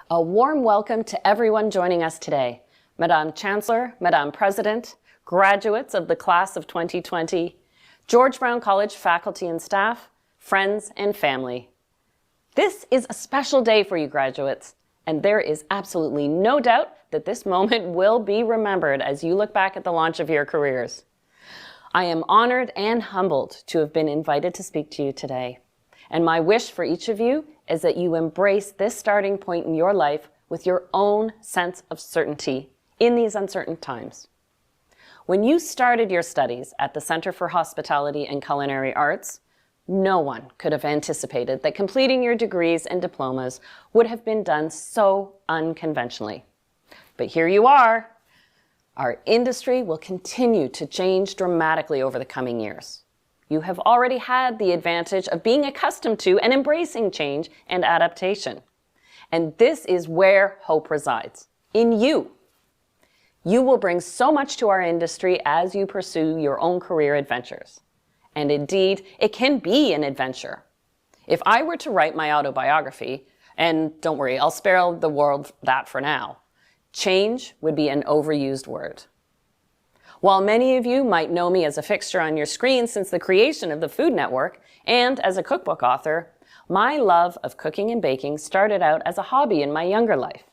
A warm welcome to everyone joining us today. Madame Chancellor, Madame President, graduates of the class of 2020, George Brown College faculty and staff, friends and family. This is a special day for you graduates, and there is absolutely no doubt that this moment will be remembered as you look back at the launch of your careers. I am honored and humbled to have been invited to speak to you today. And my wish for each of you is that you embrace this starting point in your life with your own sense of certainty in these uncertain times. When you started your studies at the Center for Hospitality and Culinary Arts, no one could have anticipated that completing your degrees and diplomas would have been done so unconventionally. But here you are. Our industry will continue to change dramatically over the coming years. You have already had the advantage of being accustomed to and embracing change and adaptation. And this is where hope resides, in you. You will bring so much to our industry as you pursue your own career adventures. And indeed, it can be an adventure. If I were to write my autobiography, and don't worry, I'll spare the world that for now, change would be an overused word. While many of you might know me as a fixture on your screen since the creation of the Food Network and as a cookbook author, my love of cooking and baking started out as a hobby in my younger life.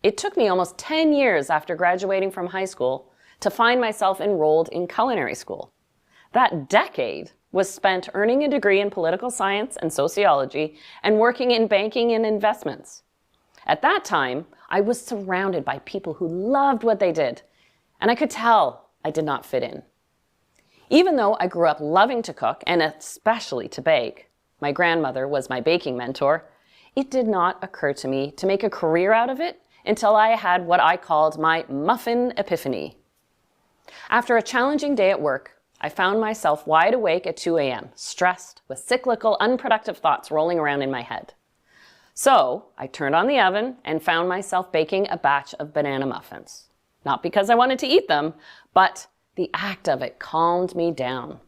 It took me almost 10 years after graduating from high school to find myself enrolled in culinary school. That decade was spent earning a degree in political science and sociology and working in banking and investments. At that time, I was surrounded by people who loved what they did, and I could tell I did not fit in. Even though I grew up loving to cook, and especially to bake, my grandmother was my baking mentor, it did not occur to me to make a career out of it until I had what I called my muffin epiphany. After a challenging day at work, I found myself wide awake at 2 a.m., stressed with cyclical, unproductive thoughts rolling around in my head. So I turned on the oven and found myself baking a batch of banana muffins. Not because I wanted to eat them, but the act of it calmed me down.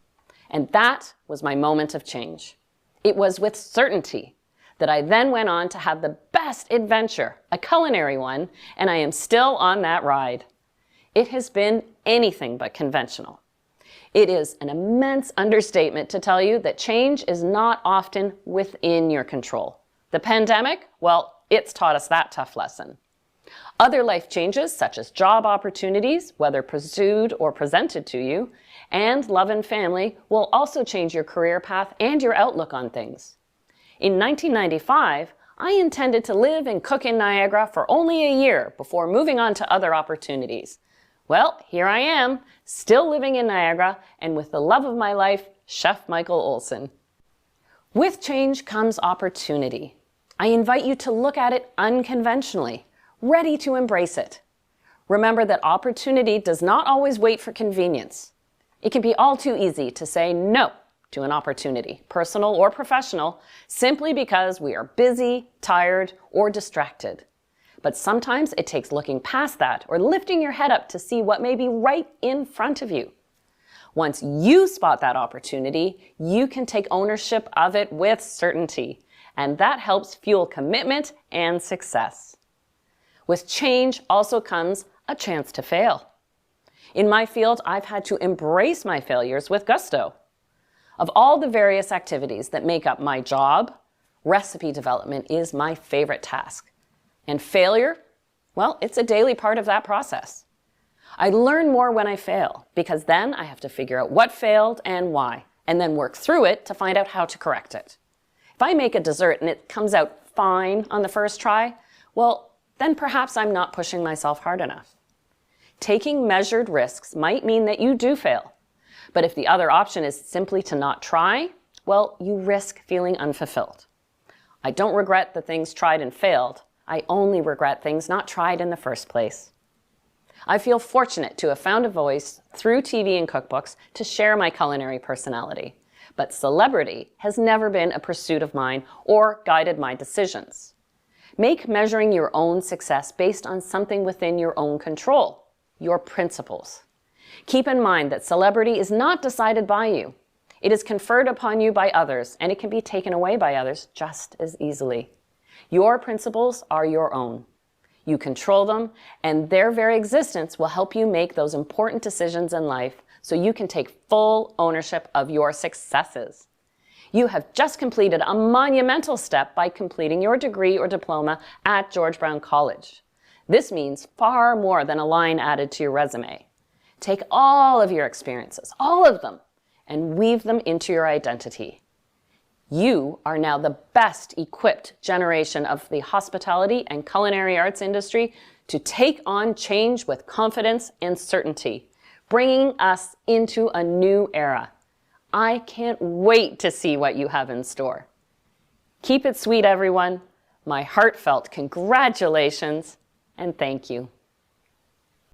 And that was my moment of change. It was with certainty that I then went on to have the best adventure, a culinary one, and I am still on that ride. It has been anything but conventional. It is an immense understatement to tell you that change is not often within your control. The pandemic, well, it's taught us that tough lesson. Other life changes, such as job opportunities, whether pursued or presented to you, and love and family will also change your career path and your outlook on things. In 1995, I intended to live and cook in Niagara for only a year before moving on to other opportunities. Well, here I am, still living in Niagara, and with the love of my life, Chef Michael Olson. With change comes opportunity. I invite you to look at it unconventionally, ready to embrace it. Remember that opportunity does not always wait for convenience. It can be all too easy to say no to an opportunity, personal or professional, simply because we are busy, tired, or distracted. But sometimes it takes looking past that or lifting your head up to see what may be right in front of you. Once you spot that opportunity, you can take ownership of it with certainty, and that helps fuel commitment and success. With change also comes a chance to fail. In my field, I've had to embrace my failures with gusto. Of all the various activities that make up my job, recipe development is my favorite task. And failure, well, it's a daily part of that process. I learn more when I fail, because then I have to figure out what failed and why, and then work through it to find out how to correct it. If I make a dessert and it comes out fine on the first try, well, then perhaps I'm not pushing myself hard enough. Taking measured risks might mean that you do fail. But if the other option is simply to not try, well, you risk feeling unfulfilled. I don't regret the things tried and failed. I only regret things not tried in the first place. I feel fortunate to have found a voice through TV and cookbooks to share my culinary personality. But celebrity has never been a pursuit of mine or guided my decisions. Make measuring your own success based on something within your own control, your principles. Keep in mind that celebrity is not decided by you. It is conferred upon you by others, and it can be taken away by others just as easily. Your principles are your own. You control them, and their very existence will help you make those important decisions in life so you can take full ownership of your successes. You have just completed a monumental step by completing your degree or diploma at George Brown College. This means far more than a line added to your resume. Take all of your experiences, all of them, and weave them into your identity. You are now the best equipped generation of the hospitality and culinary arts industry to take on change with confidence and certainty, bringing us into a new era. I can't wait to see what you have in store. Keep it sweet, everyone. My heartfelt congratulations and thank you.